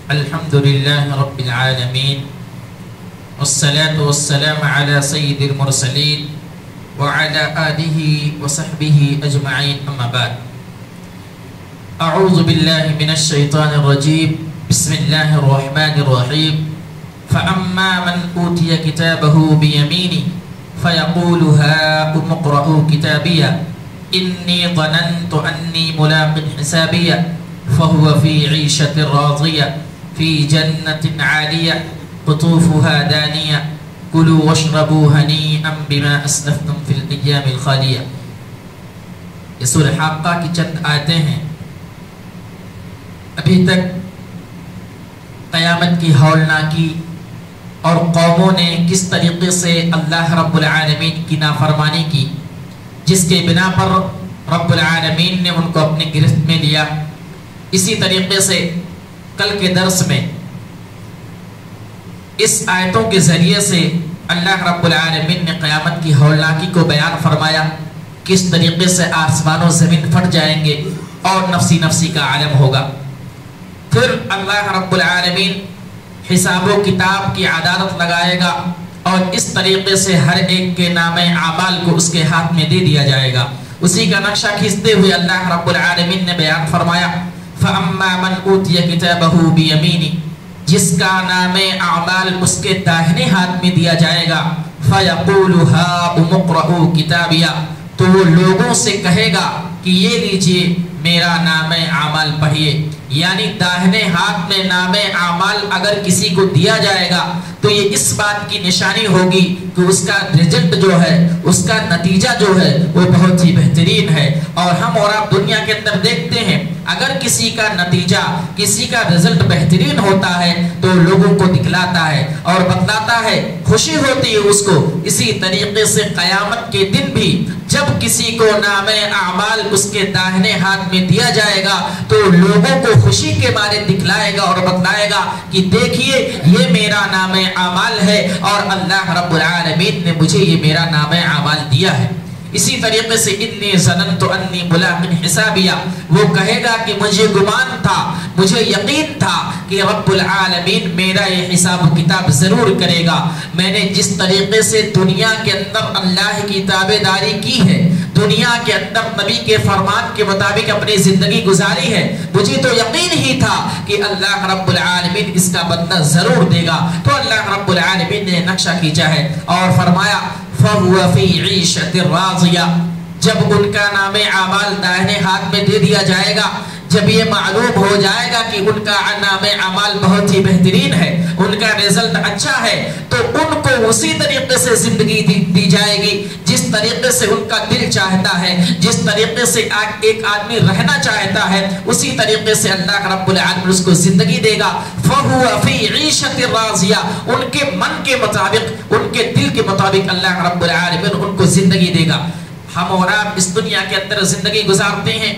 الحمد لله رب العالمين والصلاة والسلام على سيد المرسلين وعلى آله وصحبه أجمعين أما بعد أعوذ بالله من الشيطان الرجيم بسم الله الرحمن الرحيم فأما من أوتي كتابه بيمينه فيقول هاؤم اقرءوا كتابيه إني ظننت أني ملاق حسابيه فهو في عيشة راضية في جنة عالية قطوفها دانية كلوا واشربوا هنيئا بما أسلفتم في الأيام الخالية. یہ سورہ حاقہ کی چند آیتیں ہیں. ابھی تک قیامت کی ہولناکی اور قوموں نے کس طریقے سے اللہ رب العالمین کی نافرمانی کی، جس کے بنا پر رب العالمین نے ان کو اپنے گرفت میں لیا. اسی طریقے سے کل کے درس میں اس آیتوں کے ذریعے سے اللہ رب العالمین نے قیامت کی ہولناکی کو بیان فرمایا، کس طریقے سے آسمان و زمین پھٹ جائیں گے اور نفسی نفسی کا عالم ہوگا. پھر اللہ رب العالمین حساب و کتاب کی عدالت لگائے گا اور اس طریقے سے ہر ایک کے نام اعمال کو اس کے ہاتھ میں دے دیا جائے گا. اسی کا نقشہ کھینچتے ہوئے اللہ رب العالمین نے بیان فرمایا فَأَمَّا مَنْ أُوتِيَ كِتَابَهُ بِيَمِينِهِ، جس کا نام اعمال اس کے داہنے ہاتھ میں دیا جائے گا فَيَقُولُ هَاؤُمُ اقْرَءُوا كِتَابِيَهْ، تو وہ لوگوں سے کہے گا کہ یہ لیجئے میرا نام اعمال پڑھیے. یعنی داہنے ہاتھ میں نام اعمال اگر کسی کو دیا جائے گا تو یہ اس بات کی نشانی ہوگی کہ اس کا رزلٹ جو ہے، اس کا نتیجہ جو ہے وہ بہت ہی بہترین ہے. اور ہم اور آپ دنیا کے اندر دیکھتے ہیں اگر کسی کا نتیجہ، کسی کا رزلٹ بہترین ہوتا ہے تو لوگوں کو دکھلاتا ہے اور بتلاتا ہے، خوشی ہوتی ہے اس کو. اسی طریقے سے قیامت کے دن بھی جب کسی کو نام اعمال اس کے داہنے ہاتھ میں دیا جائے گا تو لوگوں کو خوشی کے بارے دکھلائے گا اور بتلائے گا کہ دیکھیے یہ میرا نام اعمال ہے اور اللہ رب العالمین نے مجھے یہ میرا نام اعمال دیا ہے. اسی طریقے سے انی ظننت انی ملاق حسابیہ، وہ کہے گا کہ مجھے گمان تھا، مجھے یقین تھا کہ رب العالمین میرا یہ حساب و کتاب ضرور کرے گا. میں نے جس طریقے سے دنیا کے اندر اللہ کی تابعداری کی ہے، دنیا کے اندر نبی کے فرمان کے مطابق اپنی زندگی گزاری ہے، مجھے تو یقین ہی تھا کہ اللہ رب العالمین اس کا بدلہ ضرور دے گا. تو اللہ رب العالمین نے نقشہ کھینچا ہے اور فرمایا فَهُوَ فِي عِيشَةٍ رَاضِيَةٍ، جب ان کا نام اعمال داہنے ہاتھ میں دے دیا جائے گا، جب یہ معلوم ہو جائے گا کہ ان کا نام اعمال بہت ہی بہترین ہے، ان کا رزلٹ اچھا ہے، تو ان کو اسی طریقے سے زندگی دی جائے گی جس طریقے سے ان کا دل چاہتا ہے، جس طریقے سے ایک آدمی رہنا چاہتا ہے، اسی طریقے سے اللہ رب العالمین اس کو زندگی دے گا. فَهُوَ فِي عِيشَةٍ رَاضِيَةٍ، ان کے من کے مطابق، ان کے دل کے مطابق اللہ رب العالمین ان کو زندگی دے گا. ہم اور آپ اس دنیا کے اندر زندگی گزارتے ہیں،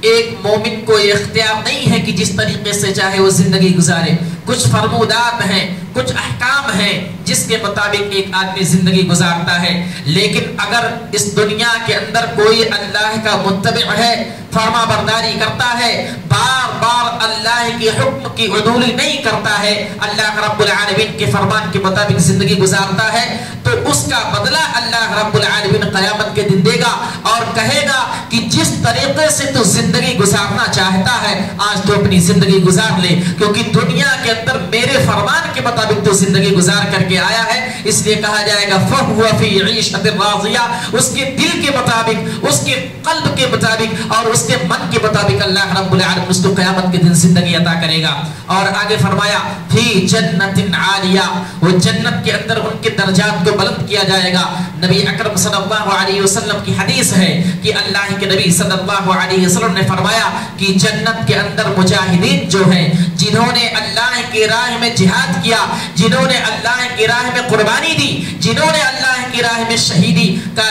ایک مومن کو یہ اختیار نہیں ہے کہ جس طریقے سے چاہے وہ زندگی گزارے. کچھ فرمودات ہیں، کچھ احکام ہیں جس کے مطابق ایک آدمی زندگی گزارتا ہے. لیکن اگر اس دنیا کے اندر کوئی اللہ کا متبع ہے، فرما برداری کرتا ہے، بار بار اللہ کے حکم کی عدولی نہیں کرتا ہے، اللہ رب العالمین کے فرمان کے مطابق زندگی گزارتا ہے، تو اس کا بدلہ اللہ رب العالمین قیامت کے دن دے گا اور کہے گا کہ جس طریقے سے تو زندگی گزارنا چاہتا ہے آج تو اپنی زندگی گزار لے، کیونکہ دنیا کے اندر میرے فرمان کے مطابق تو زندگی گزار کر کے آیا ہے. اس لیے کہا جائے گا فَهُوَ فِي عِيشَةٍ رَاضِيَةٍ، اس کے دل کے مطابق، اس کے قلب کے مطابق اور اس کے من کے مطابق اللہ رب العالمین اس کو قیامت کے دن زندگی عطا کرے گا. اور آگے فرمایا فِي جَنَّةٍ عَالِيَةٍ، وہ جنت کے اندر ان کے درجات کو بلند کیا جائے گا. نبی اکرم صلی اللہ علیہ وسلم کی حدیث ہے کہ اللہ کے نبی صلی اللہ علیہ وسلم نے فرمایا کہ جنت کے اندر مجاہدین جو ہیں، جنہوں نے اللہ کی راہ میں جہاد کیا، جنہوں نے اللہ کی راہ میں قربانی دی، جنہوں نے اللہ کی راہ میں شہیدی کا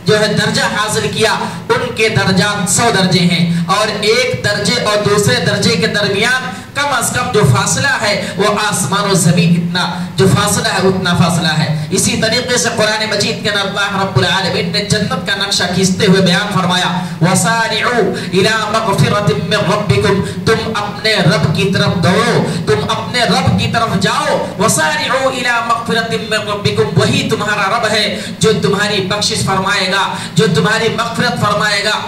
جو ہے درجہ حاصل کیا ان کے درجات 100 درجے ہیں، اور ایک درجے اور دوسرے درجے کے درمیان کم از کم جو فاصلہ ہے وہ آسمان و زمین اتنا جو فاصلہ ہے اتنا فاصلہ ہے۔ اسی طریقے سے قرآن مجید کے اندر اللہ رب العالمین نے جنت کا نقشہ کھینچتے ہوئے بیان فرمایا وَسَارِعُوا إِلَى مَغْفِرَةٍ مِّن رَبِّكُمْ، تم اپنے رب کی طرف دوڑو، تم اپنے رب کی طرف جاؤ۔ وَسَارِعُوا إِلَى مَغْفِرَةٍ مِّن رَبِّكُمْ، وہی تمہارا رب ہے جو تمہاری بخشش فرمائے گا، جو تمہاری مغفرت فرمائے گا۔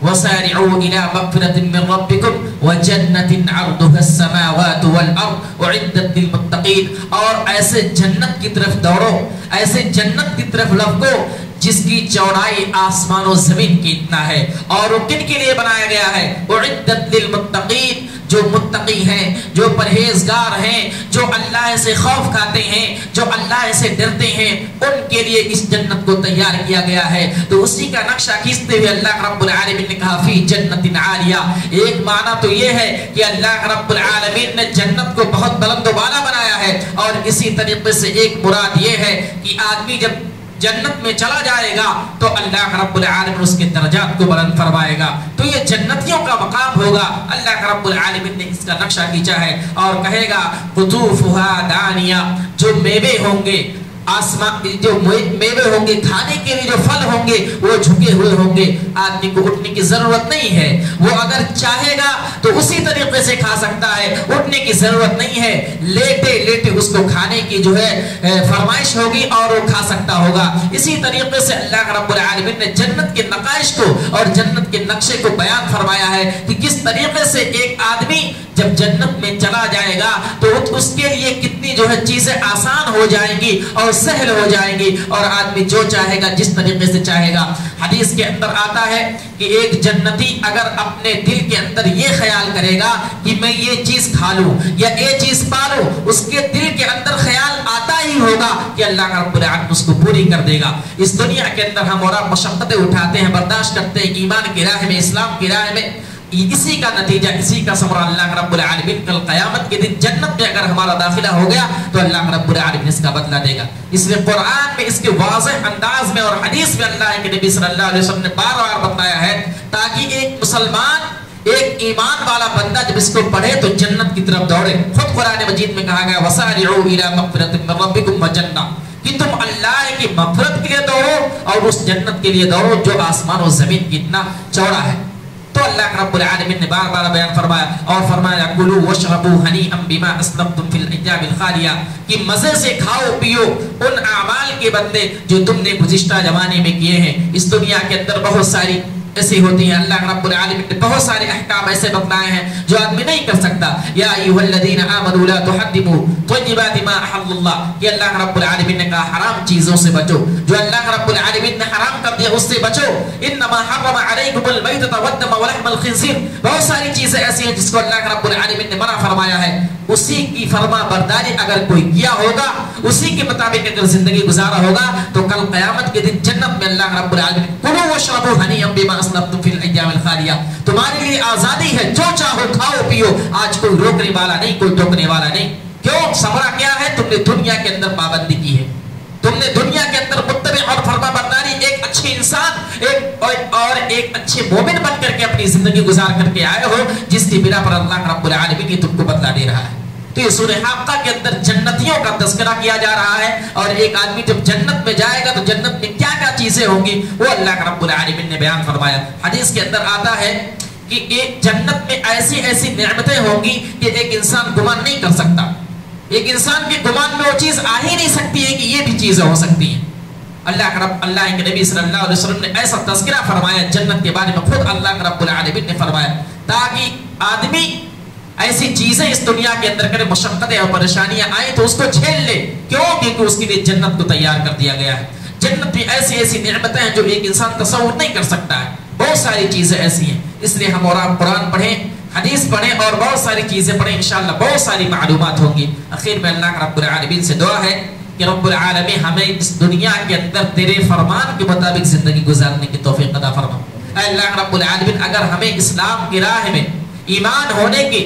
وَسَارِعُوا إِلَى مَغْفِرَةٍ مِّن رَبِّكُمْ وَجَنَّةٍ عَرْضُهَا السَّمَاوَاتُ وَالْأَرْضُ أُعِدَّتْ لِلْمُتَّقِينَ، اور ایسے جنت کی طرف دوڑو، ایسے جنت کی طرف لپکو جس کی چوڑائی آسمان و زمین کی اتنا ہے، اور وہ کن کے لیے بنایا گیا ہے؟ اعدت للمتقین، جو متقی ہیں، جو پرہیزگار ہیں، جو اللہ سے خوف کھاتے ہیں، جو اللہ سے ڈرتے ہیں، ان کے لیے اس جنت کو تیار کیا گیا ہے۔ تو اسی کا نقشہ کھینچتے ہوئے اللہ رب العالمین نے کہا فی جنت عالیہ۔ ایک معنی تو یہ ہے کہ اللہ رب العالمین نے جنت کو بہت بلند و بالا بنایا ہے، اور اسی طریقے سے ایک مراد یہ ہے کہ آدمی جب جنت میں چلا جائے گا تو اللہ رب العالمین اس کے درجات کو بلند فرمائے گا، تو یہ جنتیوں کا مقام ہوگا۔ اللہ رب العالمین نے اس کا نقشہ کھینچا ہے اور کہے گا قطوفها دانیہ، جو میوے ہوں گے آسمان، جو میوے ہوں گے، کھانے کے لیے جو پھل ہوں گے وہ جھکے ہوئے ہوں گے، آدمی کو اٹھنے کی ضرورت نہیں ہے، وہ اگر چاہے گا تو اسی طریقے سے کھا سکتا ہے، اٹھنے کی ضرورت نہیں ہے، لیٹے لیٹے اس کو کھانے کی جو ہے فرمائش ہوگی اور وہ کھا سکتا ہوگا۔ اسی طریقے سے اللہ رب العالمین نے جنت کے نقائش کو اور جنت کے نقشے کو بیان فرمایا ہے کہ کس طریقے سے ایک آدمی جب جنت میں چلا جائے گا تو اس کے لیے کتنی جو ہے چیزیں آسان ہو جائیں گی اور سہل ہو جائیں گی، اور آدمی جو چاہے گا جس طریقے سے چاہے گا۔ حدیث کے اندر آتا ہے کہ ایک جنتی اگر اپنے دل کے اندر یہ خیال کرے گا کہ میں یہ چیز کھا لوں یا یہ چیز پالوں، اس کے دل کے اندر خیال آتا ہی ہوگا کہ اللہ رب العالمین اس کو پوری کر دے گا۔ اس دنیا کے اندر ہم اور آپ مشقتیں اٹھاتے ہیں، برداشت کرتے ہیں ایمان کی راہ میں، اسلام کی راہ میں، اسی کا نتیجہ، اسی کا ثمرہ اللہ رب العالمین کل قیامت کے دن جنت میں اگر ہمارا داخلہ ہو گیا تو اللہ رب العالمین اس کا بدلہ دے گا۔ اس لیے قرآن میں اس کے واضح انداز میں اور حدیث میں اللہ کے نبی صلی اللہ علیہ وسلم نے بار بار بتایا ہے تاکہ ایک مسلمان، ایک ایمان والا بندہ جب اس کو پڑھے تو جنت کی طرف دوڑے۔ خود قرآن مجید میں کہا گیا وَسَارِعُوا إِلَى مَغْفِرَةٍ مِّن رَبِّكُمْ وَجَنَّةٍ، کہ تم اللہ کی مغفرت کے لیے دوڑو اور اس جنت کے لیے دوڑو جو آسمان و زمین کی اتنا چوڑا ہے۔ تو اللہ رب العالمین نے بار بار بیان فرمایا اور فرمایا کلوا واشربوا ہنیئا بما اسلفتم فی الایام الخالیہ، کہ مزے سے کھاؤ پیو ان اعمال کے بدلے جو تم نے گزشتہ زمانے میں کیے ہیں۔ اس دنیا کے اندر بہت ساری ایسی ہوتی ہیں، اللہ رب العالمین نے بہت سارے احکام ایسے بتلائے ہیں جو آدمی نہیں کر سکتا۔ یا ایھا الذین آمنوا لا تحرموا طیبات ما احل اللہ، کہ اللہ رب العالمین نے کہا حرام چیزوں سے بچو، جو اللہ رب العالمین نے حرام کر دیا اس سے بچو۔ انما حرم علیکم المیتۃ والدم ولحم الخنزیر، بہت ساری چیزیں ایسی ہیں جس کو اللہ رب العالمین نے منع فرمایا ہے، اسی کی فرما برداری اگر کوئی کیا ہوگا، اسی کے مطابق اگر زندگی گزارا ہوگا تو کل قیامت کے دن جنت میں اللہ رب العالمین کلوا واشربوا ہنیئا بما اسلفتم فی الایام الخالیہ، تمہارے لیے آزادی ہے، جو چاہو کھاؤ پیو، آج کوئی روکنے والا نہیں، کوئی ٹوکنے والا نہیں۔ کیوں؟ ثمرہ کیا ہے؟ تم نے دنیا کے اندر پابندی کی ہے، تم نے دنیا کے اندر متبع اور فرما برداری، ایک اچھے انسان اور ایک اچھے مومن بن کر کے اپنی زندگی گزار کر کے آئے ہو، جس کی بنا پر اللہ رب العالمین یہ تم کو بدلہ دے رہا ہے۔ تو یہ سورہ حاقہ کے اندر جنتیوں کا تذکرہ کیا جا رہا ہے، اور ایک آدمی جب جنت میں جائے گا تو جنت میں کیا کیا چیزیں ہوں گی وہ اللہ رب العالمین نے بیان فرمایا۔ حدیث کے اندر آتا ہے کہ ایک جنت میں ایسی ایسی نعمتیں ہوں گی کہ ایک انسان گمان نہیں کر سکتا، ایک انسان کے گمان میں وہ چیز آ ہی نہیں سکتی ہے کہ یہ بھی چیزیں ہو سکتی ہیں۔ اللہ کے نبی صلی اللہ علیہ وسلم نے ایسا تذکرہ فرمایا جنت کے بارے میں، خود اللہ رب العالمین نے فرمایا تاکہ آدمی ایسی چیزیں اس دنیا کے اندر کرے، مشقتیں اور پریشانیاں آئیں تو اس کو جھیل لے، کیوں؟ کیونکہ اس کے لیے جنت کو تیار کر دیا گیا ہے۔ جنت میں ایسی ایسی نعمتیں ہیں جو ایک انسان تصور نہیں کر سکتا ہے، بہت ساری چیزیں ایسی ہیں۔ اس لیے ہم اور آپ قرآن پڑھیں، حدیث پڑھیں اور بہت ساری چیزیں پڑھیں، انشاءاللہ بہت ساری معلومات ہوں گی۔ اخیر میں اللہ رب العالمین سے دعا ہے کہ رب العالمین ہمیں اس دنیا کے اندر تیرے فرمان کے مطابق زندگی گزارنے کی توفیق عطا فرما۔ اے اللہ رب العالمین، اگر ہمیں اسلام کی راہ میں ایمان ہونے کے